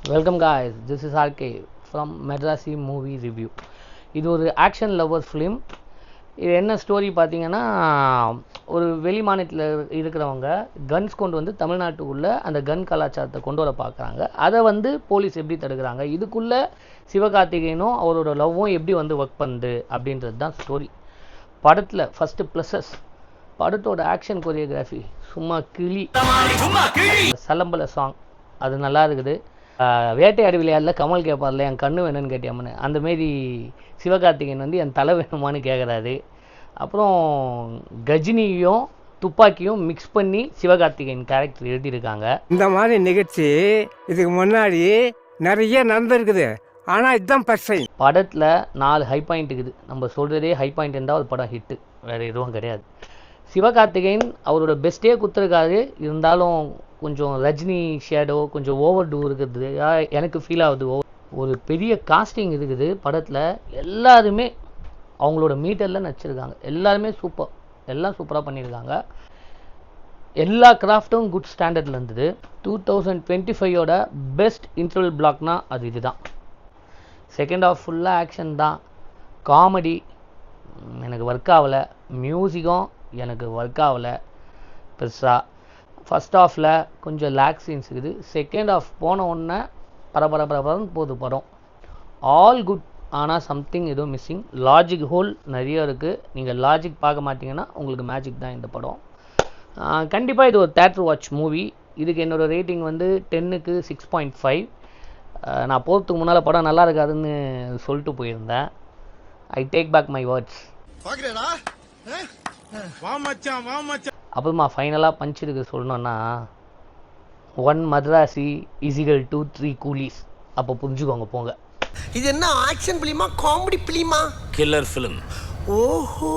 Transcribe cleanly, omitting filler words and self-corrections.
Welcome guys, this is RK from Madrasi Movie Review. இது ஒரு action lower film. இது என்ன ஸ்டோரி பார்த்தீங்கன்னா, ஒரு வெளி மாநிலத்தில் இருக்கிறவங்க கன்ஸ் கொண்டு வந்து தமிழ்நாட்டுக்குள்ளே அந்த கன் கலாச்சாரத்தை கொண்டு வர பார்க்குறாங்க. அதை வந்து போலீஸ் எப்படி தடுக்கிறாங்க, இதுக்குள்ளே சிவகார்த்திகேயனும் அவரோட லவ்வும் எப்படி வந்து ஒர்க் பண்ணுது அப்படின்றது தான் ஸ்டோரி. படத்தில் ஃபஸ்ட்டு ப்ளஸஸ், படத்தோட ஆக்ஷன் கொரியோகிராஃபி சும்மா கிளி, சலம்பல சாங் அது நல்லா இருக்குது. வேட்டையாடு விளையாடல கமல் கேட்பார்ல என் கண்ணு வேணும்னு கேட்டியாமனு, அந்தமாரி சிவகார்த்திகேயன் வந்து என் தலை வேணுமான்னு கேட்குறாரு. அப்புறம் கஜினியும் துப்பாக்கியும் மிக்ஸ் பண்ணி சிவகார்த்திகேயன் கேரக்டர் எழுதியிருக்காங்க. இந்த மாதிரி நிகழ்ச்சி இதுக்கு முன்னாடி நிறைய நடந்திருக்குது, ஆனால் இதுதான் ஃபர்ஸ்ட் டைம். படத்தில் 4 ஹை பாயிண்ட் இருக்குது. நம்ம சொல்கிறதே ஹை பாயிண்ட் இருந்தால் ஒரு படம் ஹிட்டு, வேறு எதுவும் கிடையாது. சிவகார்த்திகேயன் அவரோட பெஸ்ட்டே கொடுத்துருக்காரு. இருந்தாலும் கொஞ்சம் ரஜினி ஷேடோ கொஞ்சம் ஓவர் டூ இருக்குது, எனக்கு ஃபீல் ஆகுது. ஒரு பெரிய காஸ்டிங் இருக்குது படத்தில். எல்லாருமே அவங்களோட மீட்டரில் நடிச்சிருக்காங்க. எல்லாருமே சூப்பர், எல்லாம் சூப்பராக பண்ணியிருக்காங்க. எல்லா கிராஃப்ட்டும் குட் ஸ்டாண்டர்டில் இருந்தது. 2025ஓட பெஸ்ட் இன்டர்வல் பிளாக்னா அது இதுதான். செகண்ட் ஹாஃப் ஃபுல்லாக ஆக்ஷன் தான். காமெடி எனக்கு ஒர்க் ஆகலை, மியூசிக்கும் எனக்கு ஒர்க் ஆகலை பெருசாக. ஃபஸ்ட் ஹாஃபில் கொஞ்சம் லேக் சீன்ஸ் இருக்குது. செகண்ட் ஹாஃப் போன உடனே பரபரன்னு போகுது படம். ஆல் குட், ஆனால் சம்திங் ஏதோ மிஸ்ஸிங். லாஜிக் ஹோல் நிறைய இருக்குது. நீங்கள் லாஜிக் பார்க்க மாட்டிங்கன்னா உங்களுக்கு மேஜிக் தான் இந்த படம். கண்டிப்பாக இது ஒரு தேட்டர் வாட்ச் மூவி. இதுக்கு என்னோடய ரேட்டிங் வந்து 10க்கு 6.5. நான் போகிறதுக்கு முன்னால் படம் நல்லா இருக்காதுன்னு சொல்லிட்டு போயிருந்தேன். I take back my words. அப்புறமா ஃபைனலாக பஞ்ச் இருக்கு சொல்லணுன்னா, 1 மദ്രാசி = 3 கூலிஸ். அப்போ புரிஞ்சுக்கோங்க போங்க. இது என்ன ஆக்ஷன் பிலிமா காமெடி பிலிமா? Killer film. ஓஹோ.